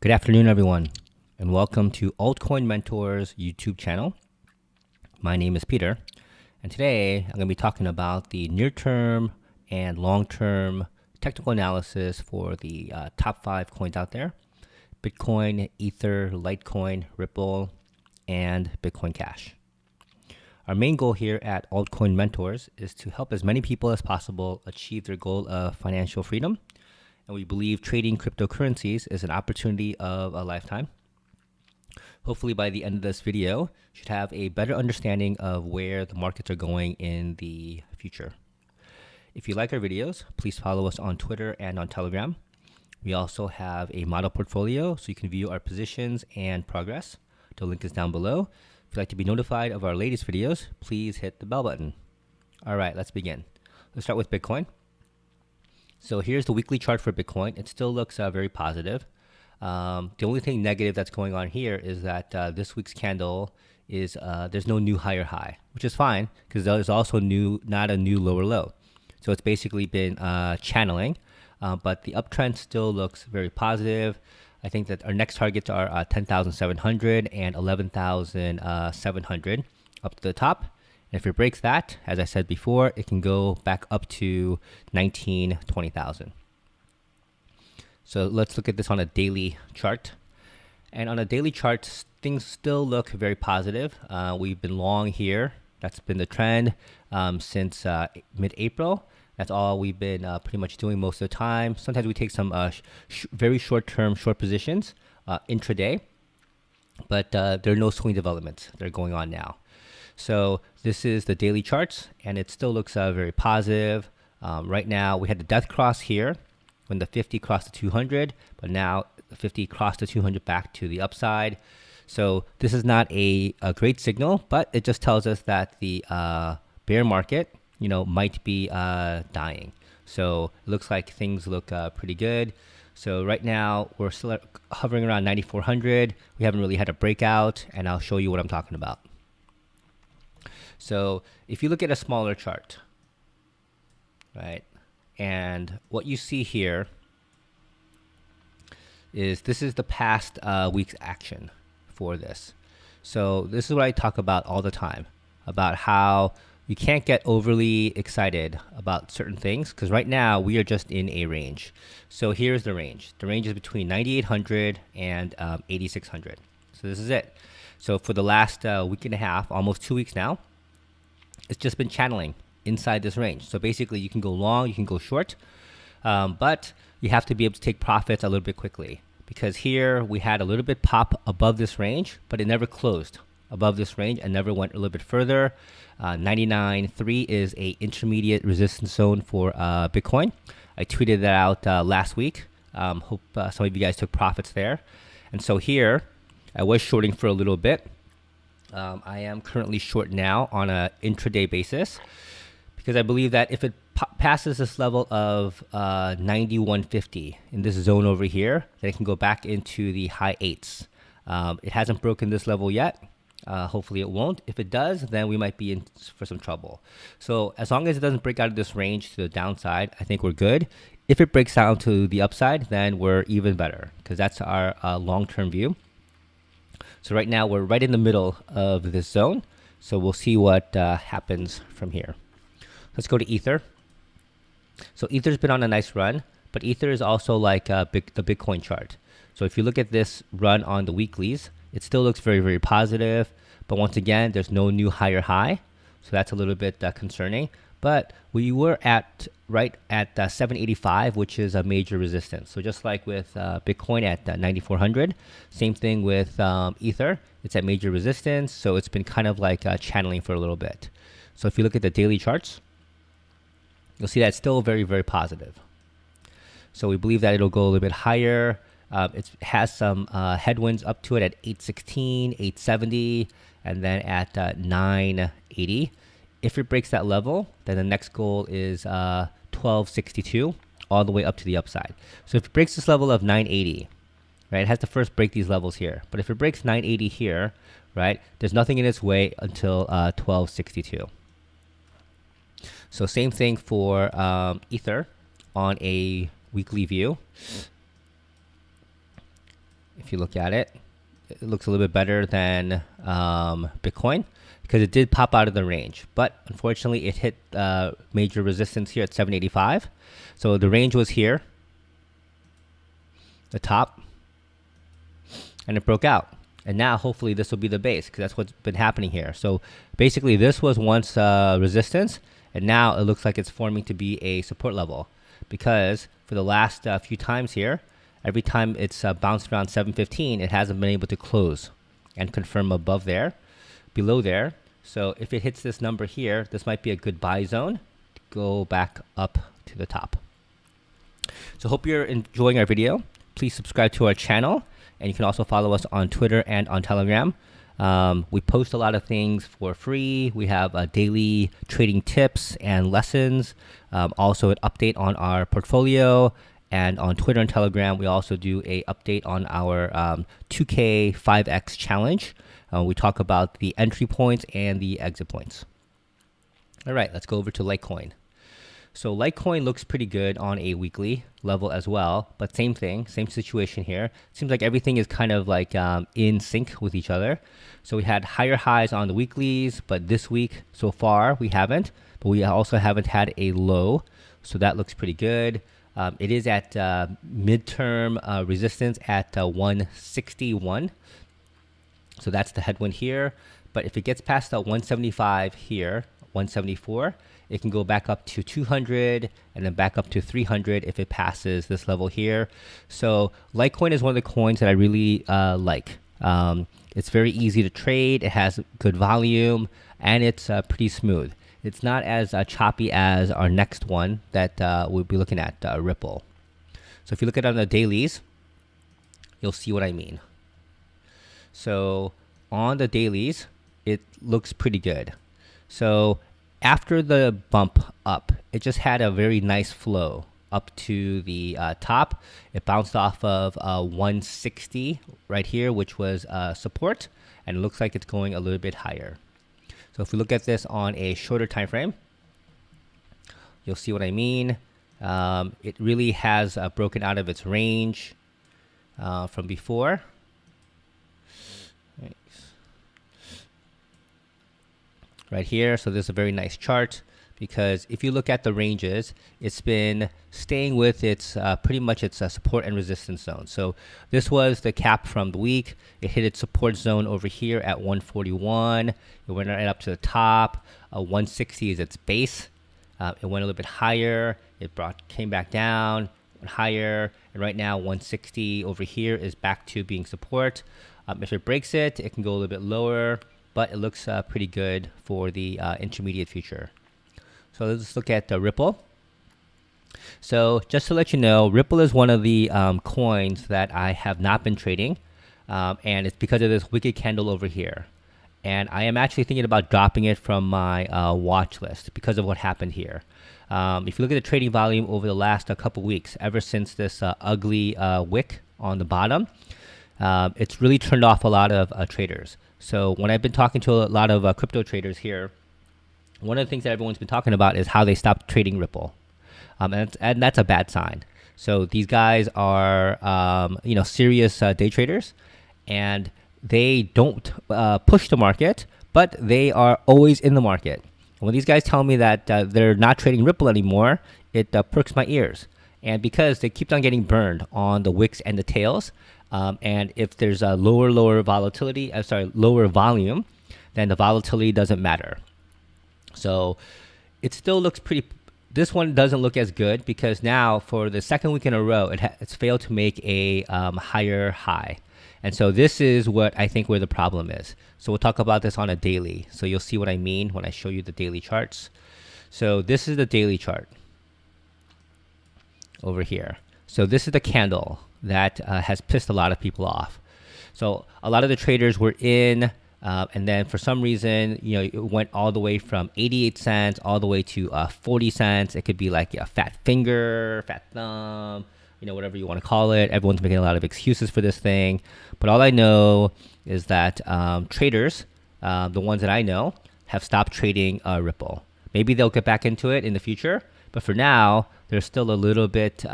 Good afternoon, everyone, and welcome to Altcoin Mentors YouTube channel. My name is Peter, and today I'm going to be talking about the near-term and long-term technical analysis for the top 5 coins out there: Bitcoin, Ether, Litecoin, Ripple, and Bitcoin Cash. Our main goal here at Altcoin Mentors is to help as many people as possible achieve their goal of financial freedom. And we believe trading cryptocurrencies is an opportunity of a lifetime. Hopefully by the end of this video, you should have a better understanding of where the markets are going in the future. If you like our videos, please follow us on Twitter and on Telegram. We also have a model portfolio, so you can view our positions and progress. The link is down below. If you'd like to be notified of our latest videos, please hit the bell button. All right, let's begin. Let's start with Bitcoin. So here's the weekly chart for Bitcoin. It still looks very positive. The only thing negative that's going on here is that this week's candle is there's no new higher high, which is fine because there's also not a new lower low. So it's basically been channeling, but the uptrend still looks very positive. I think that our next targets are 10,700 and 11,700 up to the top. And if it breaks that, as I said before, it can go back up to 19,000, 20,000. So let's look at this on a daily chart. And on a daily chart, things still look very positive. We've been long here. That's been the trend since mid-April. That's all we've been pretty much doing most of the time. Sometimes we take some very short-term short positions intraday, but there are no swing developments that are going on now. So this is the daily charts, and it still looks very positive. Right now, we had the death cross here when the 50 crossed the 200, but now the 50 crossed the 200 back to the upside. So this is not a great signal, but it just tells us that the bear market, might be dying. So it looks like things look pretty good. So right now, we're still hovering around 9,400. We haven't really had a breakout, and I'll show you what I'm talking about. So if you look at a smaller chart, right, and what you see here is this is the past week's action for this. So this is what I talk about all the time, about how you can't get overly excited about certain things, because right now we are just in a range. So here's the range. The range is between 9,800 and 8,600. So this is it. So for the last week and a half, almost 2 weeks now, it's just been channeling inside this range. So basically you can go long, you can go short, but you have to be able to take profits a little bit quickly, because here we had a little bit pop above this range, but it never closed above this range and never went a little bit further. 99.3 is a intermediate resistance zone for Bitcoin. I tweeted that out last week. Hope some of you guys took profits there. And so here I was shorting for a little bit. I am currently short now on an intraday basis, because I believe that if it passes this level of 91.50 in this zone over here, then it can go back into the high 8s. It hasn't broken this level yet. Hopefully it won't. If it does, then we might be in for some trouble. So as long as it doesn't break out of this range to the downside, I think we're good. If it breaks down to the upside, then we're even better, because that's our long-term view. So right now we're right in the middle of this zone. So we'll see what happens from here. Let's go to Ether. So Ether's been on a nice run, but Ether is also like the Bitcoin chart. So if you look at this run on the weeklies, it still looks very, very positive. But once again, there's no new higher high. So that's a little bit concerning. But we were right at 785, which is a major resistance. So just like with Bitcoin at 9,400, same thing with Ether. It's at major resistance. So it's been kind of like channeling for a little bit. So if you look at the daily charts, you'll see that it's still very, very positive. So we believe that it'll go a little bit higher. It has some headwinds up to it at 816, 870, and then at 980. If it breaks that level, then the next goal is 1262, all the way up to the upside. So if it breaks this level of 980, right, it has to first break these levels here. But if it breaks 980 here, right, there's nothing in its way until 1262. So same thing for Ether on a weekly view. if you look at it, it looks a little bit better than Bitcoin because it did pop out of the range. But unfortunately, it hit major resistance here at 785. So the range was here, the top, and it broke out. And now hopefully this will be the base because that's what's been happening here. So basically this was once resistance, and now it looks like it's forming to be a support level, because for the last few times here, every time it's bounced around 715, it hasn't been able to close and confirm above there, below there. So if it hits this number here, this might be a good buy zone to go back up to the top. So hope you're enjoying our video. Please subscribe to our channel. And you can also follow us on Twitter and on Telegram. We post a lot of things for free. We have daily trading tips and lessons. Also an update on our portfolio. And on Twitter and Telegram, we also do an update on our 2K 5X challenge. We talk about the entry points and the exit points. All right, let's go over to Litecoin. So Litecoin looks pretty good on a weekly level as well, but same thing, same situation here. Seems like everything is kind of like in sync with each other. So we had higher highs on the weeklies, but this week so far we haven't, but we also haven't had a low. So that looks pretty good. It is at midterm resistance at 161. So that's the headwind here. But if it gets past the 175 here, 174, it can go back up to 200 and then back up to 300 if it passes this level here. So Litecoin is one of the coins that I really like. It's very easy to trade. It has good volume and it's pretty smooth. It's not as choppy as our next one that we'll be looking at, Ripple. So if you look at it on the dailies, you'll see what I mean. So on the dailies, it looks pretty good. So after the bump up, it just had a very nice flow up to the top. It bounced off of 160 right here, which was support, and it looks like it's going a little bit higher. So if we look at this on a shorter time frame, you'll see what I mean. It really has broken out of its range from before. Right here. So this is a very nice chart, because if you look at the ranges, it's been staying with its pretty much its support and resistance zone. So this was the cap from the week. It hit its support zone over here at 141. It went right up to the top. 160 is its base. It went a little bit higher. It came back down, went higher, and right now 160 over here is back to being support. If it breaks it, it can go a little bit lower, but it looks pretty good for the intermediate future. So let's look at Ripple. So just to let you know, Ripple is one of the coins that I have not been trading, and it's because of this wicked candle over here. And I am actually thinking about dropping it from my watch list because of what happened here. If you look at the trading volume over the last couple weeks, ever since this ugly wick on the bottom, it's really turned off a lot of traders. So when I've been talking to a lot of crypto traders here, one of the things that everyone's been talking about is how they stopped trading Ripple, and that's a bad sign. So these guys are, serious day traders, and they don't push the market, but they are always in the market. And when these guys tell me that they're not trading Ripple anymore, it perks my ears. And because they keep on getting burned on the wicks and the tails, and if there's a lower volatility, lower volume, then the volatility doesn't matter. So it still looks pretty. This one doesn't look as good because now for the second week in a row, it's failed to make a higher high. And so this is what I think where the problem is. So we'll talk about this on a daily. So you'll see what I mean when I show you the daily charts. So this is the daily chart over here. So this is the candle that has pissed a lot of people off. So a lot of the traders were in, and then for some reason, it went all the way from 88 cents all the way to 40 cents. It could be like a fat finger, fat thumb, whatever you want to call it. Everyone's making a lot of excuses for this thing. But all I know is that traders, the ones that I know, have stopped trading Ripple. Maybe they'll get back into it in the future. But for now, they're still a little bit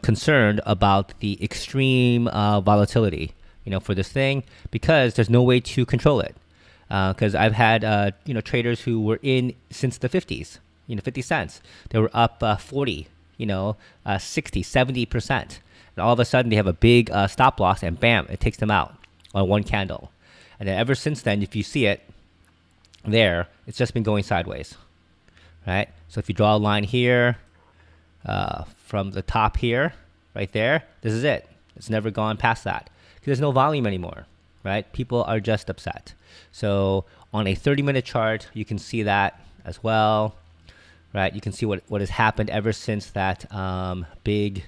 concerned about the extreme volatility, for this thing, because there's no way to control it. Because I've had traders who were in since the 50s, 50 cents. They were up 40, 60, 70%. And all of a sudden they have a big stop loss, and bam, it takes them out on one candle. And then ever since then, if you see it there, it's just been going sideways, right? So if you draw a line here, from the top here, right there, this is it. It's never gone past that because there's no volume anymore, right? People are just upset. So on a 30-minute chart, you can see that as well, right? You can see what has happened ever since that big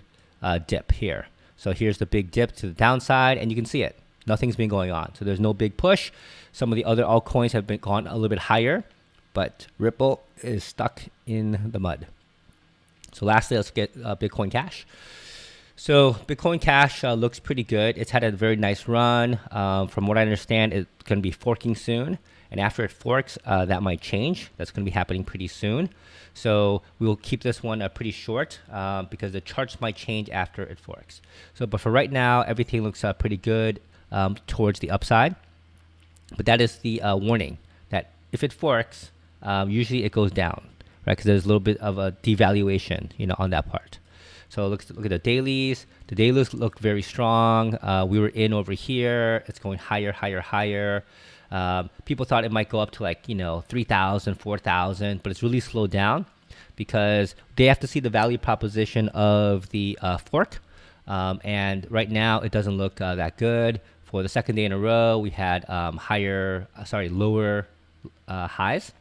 dip here. So here's the big dip to the downside, and you can see it. Nothing's been going on. So there's no big push. Some of the other altcoins have been gone a little bit higher, but Ripple is stuck in the mud. So lastly, let's get Bitcoin Cash. So Bitcoin Cash looks pretty good. It's had a very nice run. From what I understand, it's going to be forking soon. And after it forks, that might change. That's going to be happening pretty soon. So we'll keep this one pretty short because the charts might change after it forks. So, but for right now, everything looks pretty good towards the upside. But that is the warning that if it forks, usually it goes down, right? Because there's a little bit of a devaluation, on that part. So look at the dailies. The dailies look very strong. We were in over here. It's going higher, higher, higher. People thought it might go up to 3,000, 4,000, but it's really slowed down because they have to see the value proposition of the fork. And right now it doesn't look that good. For the second day in a row, we had lower highs.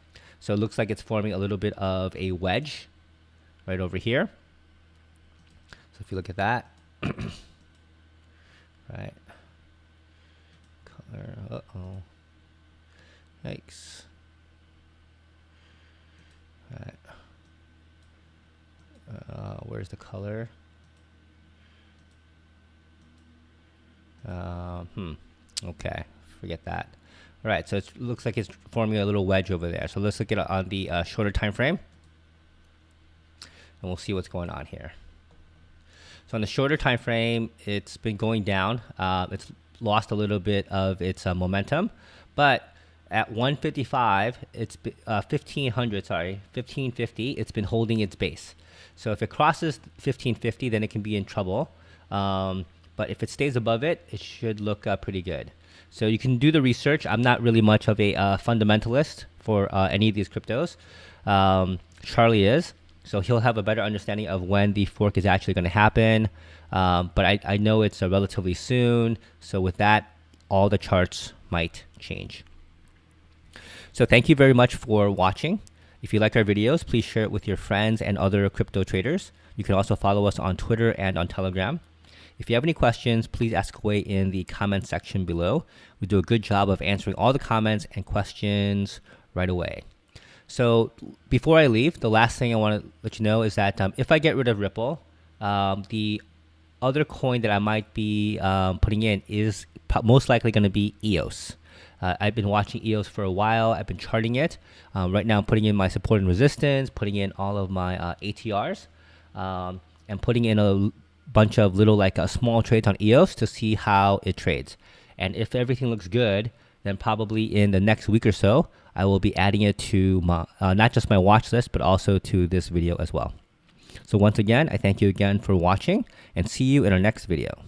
So it looks like it's forming a little bit of a wedge right over here. So if you look at that, right, color, yikes, right, where's the color? Okay, forget that. All right, so it looks like it's forming a little wedge over there. So let's look at it on the shorter time frame, and we'll see what's going on here. So on the shorter time frame, it's been going down. It's lost a little bit of its momentum, but at 155, it's 1550. It's been holding its base. So if it crosses 1550, then it can be in trouble. But if it stays above it, it should look pretty good. So you can do the research. I'm not really much of a fundamentalist for any of these cryptos. Charlie is. So he'll have a better understanding of when the fork is actually going to happen. But I know it's relatively soon. So with that, all the charts might change. So thank you very much for watching. If you like our videos, please share it with your friends and other crypto traders. You can also follow us on Twitter and on Telegram. If you have any questions, please ask away in the comment section below. We do a good job of answering all the comments and questions right away. So before I leave, the last thing I want to let you know is that if I get rid of Ripple, the other coin that I might be putting in is most likely going to be EOS. I've been watching EOS for a while. I've been charting it. Right now I'm putting in my support and resistance, putting in all of my ATRs, and putting in a bunch of little small trades on EOS to see how it trades. And if everything looks good, then probably in the next week or so, I will be adding it to my, not just my watch list, but also to this video as well. So once again, I thank you again for watching and see you in our next video.